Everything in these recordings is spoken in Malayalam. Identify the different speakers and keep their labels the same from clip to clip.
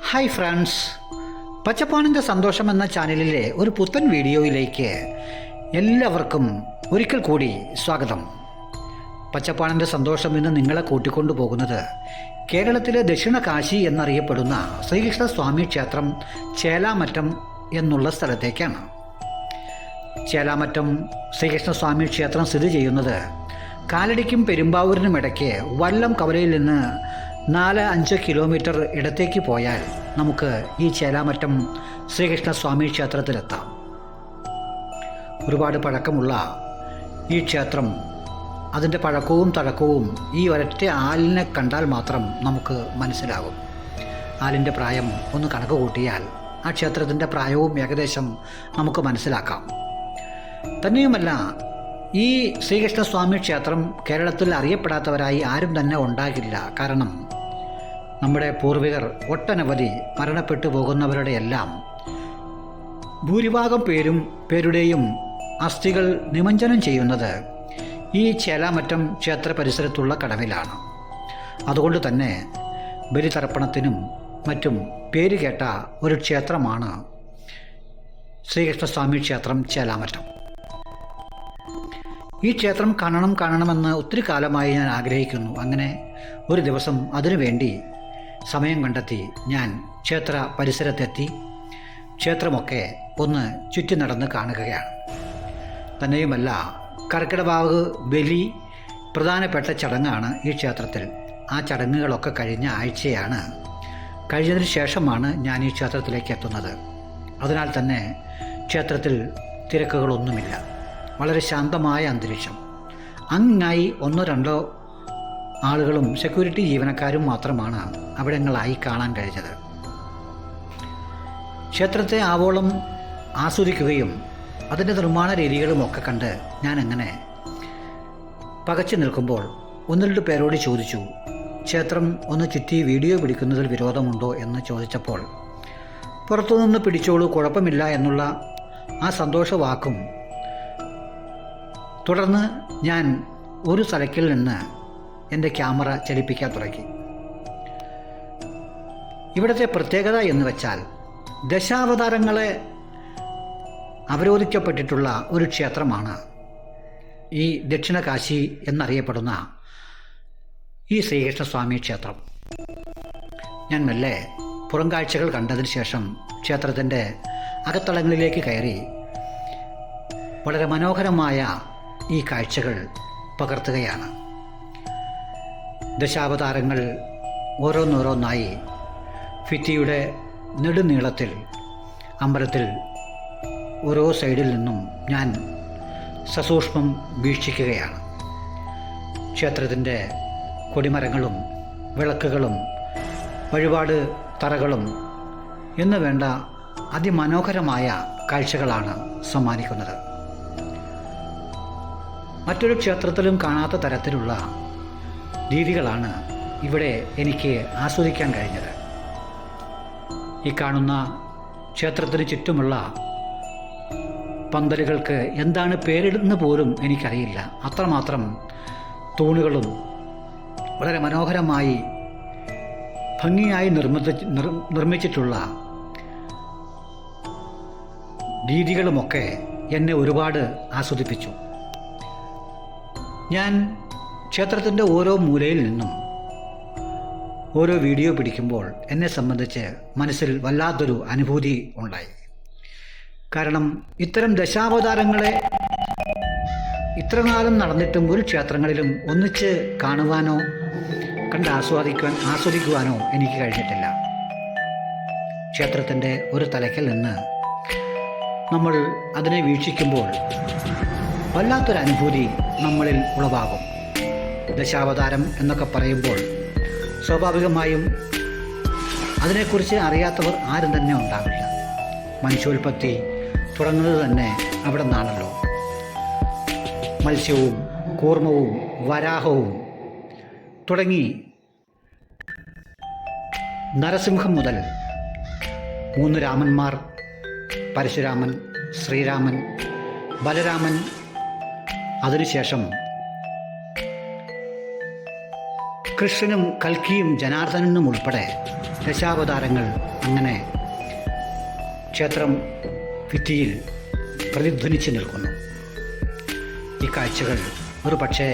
Speaker 1: ഹായ് ഫ്രണ്ട്സ്, പച്ചപ്പാണിൻ്റെ സന്തോഷം എന്ന ചാനലിലെ ഒരു പുത്തൻ വീഡിയോയിലേക്ക് എല്ലാവർക്കും ഒരിക്കൽ കൂടി സ്വാഗതം. പച്ചപ്പാണിൻ്റെ സന്തോഷം ഇന്ന് നിങ്ങളെ കൂട്ടിക്കൊണ്ടു പോകുന്നത് കേരളത്തിലെ ദക്ഷിണ കാശി എന്നറിയപ്പെടുന്ന ശ്രീകൃഷ്ണസ്വാമി ക്ഷേത്രം ചേലാമറ്റം എന്നുള്ള സ്ഥലത്തേക്കാണ്. ചേലാമറ്റം ശ്രീകൃഷ്ണസ്വാമി ക്ഷേത്രം സ്ഥിതി ചെയ്യുന്നത് കാലടിക്കും പെരുമ്പാവൂരിനും ഇടയ്ക്ക് വല്ലം കവലയിൽ നിന്ന് 4-5 കിലോമീറ്റർ ഇടത്തേക്ക് പോയാൽ നമുക്ക് ഈ ചേലാമറ്റം ശ്രീകൃഷ്ണസ്വാമി ക്ഷേത്രത്തിലെത്താം. ഒരുപാട് പഴക്കമുള്ള ഈ ക്ഷേത്രം, അതിൻ്റെ പഴക്കവും തഴക്കവും ഈ ഒരൊറ്റ ആലിനെ കണ്ടാൽ മാത്രം നമുക്ക് മനസ്സിലാകും. ആലിൻ്റെ പ്രായം ഒന്ന് കണക്ക് കൂട്ടിയാൽ ആ ക്ഷേത്രത്തിൻ്റെ പ്രായവും ഏകദേശം നമുക്ക് മനസ്സിലാക്കാം. തന്നെയുമല്ല, ഈ ശ്രീകൃഷ്ണസ്വാമി ക്ഷേത്രം കേരളത്തിൽ അറിയപ്പെടാത്തവരായി ആരും തന്നെ ഉണ്ടാകില്ല. കാരണം നമ്മുടെ പൂർവികർ ഒട്ടനവധി മരണപ്പെട്ടു പോകുന്നവരുടെ എല്ലാം ഭൂരിഭാഗം പേരുടെയും അസ്ഥികൾ നിമഞ്ജനം ചെയ്യുന്നത് ഈ ചേലാമറ്റം ക്ഷേത്ര പരിസരത്തുള്ള കടവിലാണ്. അതുകൊണ്ട് തന്നെ ബലിതർപ്പണത്തിനും മറ്റും പേരുകേട്ട ഒരു ക്ഷേത്രമാണ് ശ്രീകൃഷ്ണസ്വാമി ക്ഷേത്രം ചേലാമറ്റം. ഈ ക്ഷേത്രം കാണണമെന്ന് ഒത്തിരി കാലമായി ഞാൻ ആഗ്രഹിക്കുന്നു. അങ്ങനെ ഒരു ദിവസം അതിനുവേണ്ടി സമയം കണ്ടെത്തി ഞാൻ ക്ഷേത്ര പരിസരത്തെത്തി ക്ഷേത്രമൊക്കെ ഒന്ന് ചുറ്റി നടന്ന് കാണുകയാണ്. തന്നെയുമല്ല, കർക്കിടവാവ് ബലി പ്രധാനപ്പെട്ട ചടങ്ങാണ് ഈ ക്ഷേത്രത്തിൽ. ആ ചടങ്ങുകളൊക്കെ കഴിഞ്ഞതിന് ശേഷമാണ് ഞാൻ ഈ ക്ഷേത്രത്തിലേക്ക് എത്തുന്നത്. അതിനാൽ തന്നെ ക്ഷേത്രത്തിൽ തിരക്കുകളൊന്നുമില്ല. വളരെ ശാന്തമായ അന്തരീക്ഷം. അങ്ങായി 1-2 ആളുകളും സെക്യൂരിറ്റി ജീവനക്കാരും മാത്രമാണ് അവിടങ്ങളായി കാണാൻ കഴിഞ്ഞത്. ക്ഷേത്രത്തെ ആവോളം ആസ്വദിക്കുകയും അതിൻ്റെ നിർമ്മാണ രീതികളുമൊക്കെ കണ്ട് ഞാനങ്ങനെ പകച്ചു നിൽക്കുമ്പോൾ 1-2 പേരോട് ചോദിച്ചു, ക്ഷേത്രം ഒന്ന് ചുറ്റി വീഡിയോ പിടിക്കുന്നതിൽ വിരോധമുണ്ടോ എന്ന് ചോദിച്ചപ്പോൾ പുറത്തുനിന്ന് പിടിച്ചോളൂ, കുഴപ്പമില്ല എന്നുള്ള ആ സന്തോഷവാക്കും തുടർന്ന് ഞാൻ ഒരു സ്ഥലക്കിൽ നിന്ന് എൻ്റെ ക്യാമറ ചലിപ്പിക്കാൻ തുടങ്ങി. ഇവിടുത്തെ പ്രത്യേകത എന്ന് വെച്ചാൽ ദശാവതാരങ്ങളെ അവരോധിക്കപ്പെട്ടിട്ടുള്ള ഒരു ക്ഷേത്രമാണ് ഈ ദക്ഷിണ കാശി എന്നറിയപ്പെടുന്ന ഈ ശ്രീകൃഷ്ണസ്വാമി ക്ഷേത്രം. ഞാൻ മെല്ലെ പുറം കാഴ്ചകൾ കണ്ടതിന് ശേഷം ക്ഷേത്രത്തിൻ്റെ അകത്തളങ്ങളിലേക്ക് കയറി വളരെ മനോഹരമായ ഈ കാഴ്ചകൾ പകർത്തുകയാണ്. ദശാവതാരങ്ങൾ ഓരോന്നോരോന്നായി ഭിത്തിയുടെ നെടുനീളത്തിൽ അമ്പലത്തിൽ ഓരോ സൈഡിൽ നിന്നും ഞാൻ സസൂക്ഷ്മം വീക്ഷിക്കുകയാണ്. ക്ഷേത്രത്തിൻ്റെ കൊടിമരങ്ങളും വിളക്കുകളും വഴിപാട് തറകളും എന്ന് വേണ്ട അതിമനോഹരമായ കാഴ്ചകളാണ് സമ്മാനിക്കുന്നത്. മറ്റൊരു ക്ഷേത്രത്തിലും കാണാത്ത തരത്തിലുള്ള രീതികളാണ് ഇവിടെ എനിക്ക് ആസ്വദിക്കാൻ കഴിഞ്ഞത്. ഈ കാണുന്ന ക്ഷേത്രത്തിന് ചുറ്റുമുള്ള പന്തലുകൾക്ക് എന്താണ് പേരിടുന്ന പോലും എനിക്കറിയില്ല. അത്രമാത്രം തൂണുകളും വളരെ മനോഹരമായി ഭംഗിയായി നിർമ്മിച്ചിട്ടുള്ള രീതികളുമൊക്കെ എന്നെ ഒരുപാട് ആസ്വദിപ്പിച്ചു. ഞാൻ ക്ഷേത്രത്തിൻ്റെ ഓരോ മൂലയിൽ നിന്നും ഓരോ വീഡിയോ പിടിക്കുമ്പോൾ എന്നെ സംബന്ധിച്ച് മനസ്സിൽ വല്ലാത്തൊരു അനുഭൂതി ഉണ്ടായി. കാരണം ഇത്തരം ദശാവതാരങ്ങളെ ഇത്രകാലം നടന്നിട്ടും ഒരു ക്ഷേത്രങ്ങളിലും ഒന്നിച്ച് കാണുവാനോ കണ്ട് ആസ്വദിക്കുവാനോ എനിക്ക് കഴിഞ്ഞിട്ടില്ല. ക്ഷേത്രത്തിൻ്റെ ഒരു തലയ്ക്കൽ നിന്ന് നമ്മൾ അതിനെ വീക്ഷിക്കുമ്പോൾ വല്ലാത്തൊരനുഭൂതി നമ്മളിൽ ഉളവാകും. ദശാവതാരം എന്നൊക്കെ പറയുമ്പോൾ സ്വാഭാവികമായും അതിനെക്കുറിച്ച് അറിയാത്തവർ ആരും തന്നെ ഉണ്ടാവില്ല. മനുഷ്യോൽപത്തി തുടങ്ങുന്നത് തന്നെ അവിടെ നിന്നാണല്ലോ. മത്സ്യവും കൂർമ്മവും വരാഹവും തുടങ്ങി നരസിംഹം മുതൽ 3 രാമന്മാർ, പരശുരാമൻ, ശ്രീരാമൻ, ബലരാമൻ, അതിനുശേഷം കൃഷ്ണനും കൽക്കിയും ജനാർദ്ദനനും ഉൾപ്പെടെ ദശാവതാരങ്ങൾ അങ്ങനെ ക്ഷേത്രം ഭിത്തിയിൽ പ്രതിധ്വനിച്ച് നിൽക്കുന്നു. ഈ കാഴ്ചകൾ ഒരു പക്ഷേ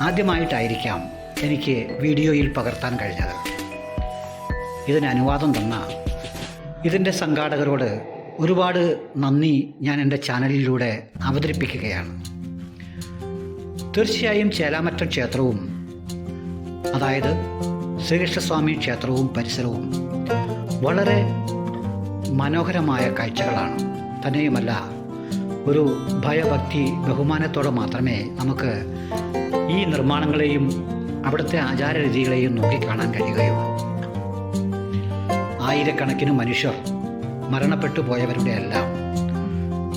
Speaker 1: ആദ്യമായിട്ടായിരിക്കാം എനിക്ക് വീഡിയോയിൽ പകർത്താൻ കഴിഞ്ഞത്. ഇതിന് അനുവാദം തന്ന ഇതിൻ്റെ സംഘാടകരോട് ഒരുപാട് നന്ദി ഞാൻ എൻ്റെ ചാനലിലൂടെ അവതരിപ്പിക്കുകയാണ്. തീർച്ചയായും ചേലാമറ്റം ക്ഷേത്രവും, അതായത് ശ്രീകൃഷ്ണസ്വാമി ക്ഷേത്രവും പരിസരവും വളരെ മനോഹരമായ കാഴ്ചകളാണ്. തന്നെയുമല്ല, ഒരു ഭയഭക്തി ബഹുമാനത്തോടെ മാത്രമേ നമുക്ക് ഈ നിർമ്മാണങ്ങളെയും അവിടുത്തെ ആചാരരീതികളെയും നോക്കിക്കാണാൻ കഴിയുകയുള്ളൂ. ആയിരക്കണക്കിന് മനുഷ്യർ മരണപ്പെട്ടു പോയവരുടെ എല്ലാം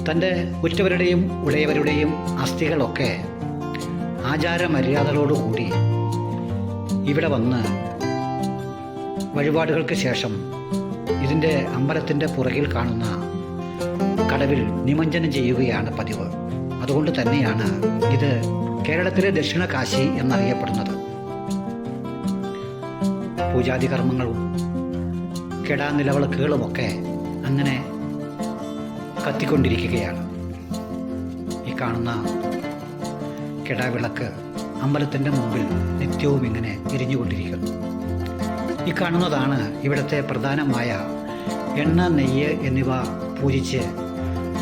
Speaker 1: തൻ്റെ ഉറ്റവരുടെയും ഉടയവരുടെയും അസ്ഥികളൊക്കെ ആചാരമര്യാദകളോടുകൂടി ഇവിടെ വന്ന് വഴിപാടുകൾക്ക് ശേഷം ഇതിൻ്റെ അമ്പലത്തിൻ്റെ പുറകിൽ കാണുന്ന കടവിൽ നിമജ്ജനം ചെയ്യുകയാണ് പതിവ്. അതുകൊണ്ട് തന്നെയാണ് ഇത് കേരളത്തിലെ ദക്ഷിണ കാശി എന്നറിയപ്പെടുന്നത്. പൂജാതി കർമ്മങ്ങളും കെടാനിലവിളക്കുകളുമൊക്കെ അങ്ങനെ കത്തിക്കൊണ്ടിരിക്കുകയാണ്. ഈ കാണുന്ന കെടാവിളക്ക് അമ്പലത്തിൻ്റെ മുമ്പിൽ നിത്യവും ഇങ്ങനെ എരിഞ്ഞുകൊണ്ടിരിക്കുന്നു. ഈ കാണുന്നതാണ് ഇവിടുത്തെ പ്രധാനമായ എണ്ണ, നെയ്യ് എന്നിവ പൂജിച്ച്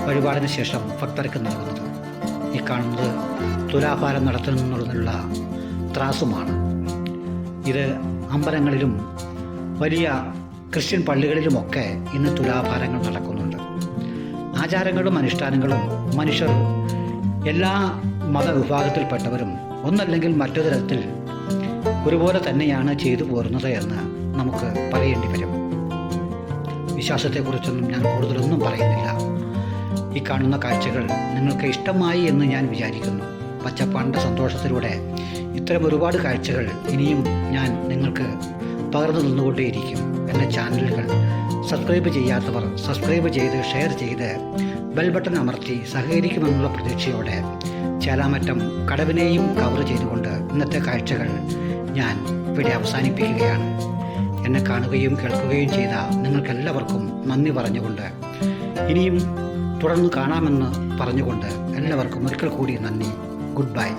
Speaker 1: വഴിപാടിന് ശേഷം ഭക്തർക്ക് നൽകുന്നത്. ഈ കാണുന്നത് തുലാഭാരം നടത്തുന്നതിനുള്ള ത്രാസുമാണ്. ഇത് അമ്പലങ്ങളിലും വലിയ ക്രിസ്ത്യൻ പള്ളികളിലുമൊക്കെ ഇന്ന് തുലാഭാരങ്ങൾ നടക്കുന്നുണ്ട്. ആചാരങ്ങളും അനുഷ്ഠാനങ്ങളും മനുഷ്യർ എല്ലാ മതവിഭാഗത്തിൽപ്പെട്ടവരും ഒന്നല്ലെങ്കിൽ മറ്റൊരു തരത്തിൽ ഒരുപോലെ തന്നെയാണ് ചെയ്തു പോരുന്നത് എന്ന് നമുക്ക് പറയേണ്ടി വരും. വിശ്വാസത്തെക്കുറിച്ചൊന്നും ഞാൻ കൂടുതലൊന്നും പറയുന്നില്ല. ഈ കാണുന്ന കാഴ്ചകൾ നിങ്ങൾക്ക് ഇഷ്ടമായി എന്ന് ഞാൻ വിചാരിക്കുന്നു. പച്ചപ്പാണ്ട സന്തോഷത്തിലൂടെ ഇത്തരം ഒരുപാട് കാഴ്ചകൾ ഇനിയും ഞാൻ നിങ്ങൾക്ക് പകർന്നു തന്നുകൊണ്ടേയിരിക്കും. എൻ്റെ ചാനലുകൾ സബ്സ്ക്രൈബ് ചെയ്യാത്തവർ സബ്സ്ക്രൈബ് ചെയ്ത് ഷെയർ ചെയ്ത് ബെൽ ബട്ടൺ അമർത്തി സഹകരിക്കുമെന്നുള്ള പ്രതീക്ഷയോടെ ചേലാമറ്റം കടവിനെയും കവർ ചെയ്തുകൊണ്ട് ഇന്നത്തെ കാഴ്ചകൾ ഞാൻ ഇവിടെ അവസാനിപ്പിക്കുകയാണ്. എന്നെ കാണുകയും കേൾക്കുകയും ചെയ്ത നിങ്ങൾക്കെല്ലാവർക്കും നന്ദി പറഞ്ഞുകൊണ്ട്, ഇനിയും തുടർന്ന് കാണാമെന്ന് പറഞ്ഞുകൊണ്ട് എല്ലാവർക്കും ഒരിക്കൽ കൂടി നന്ദി. Good bye.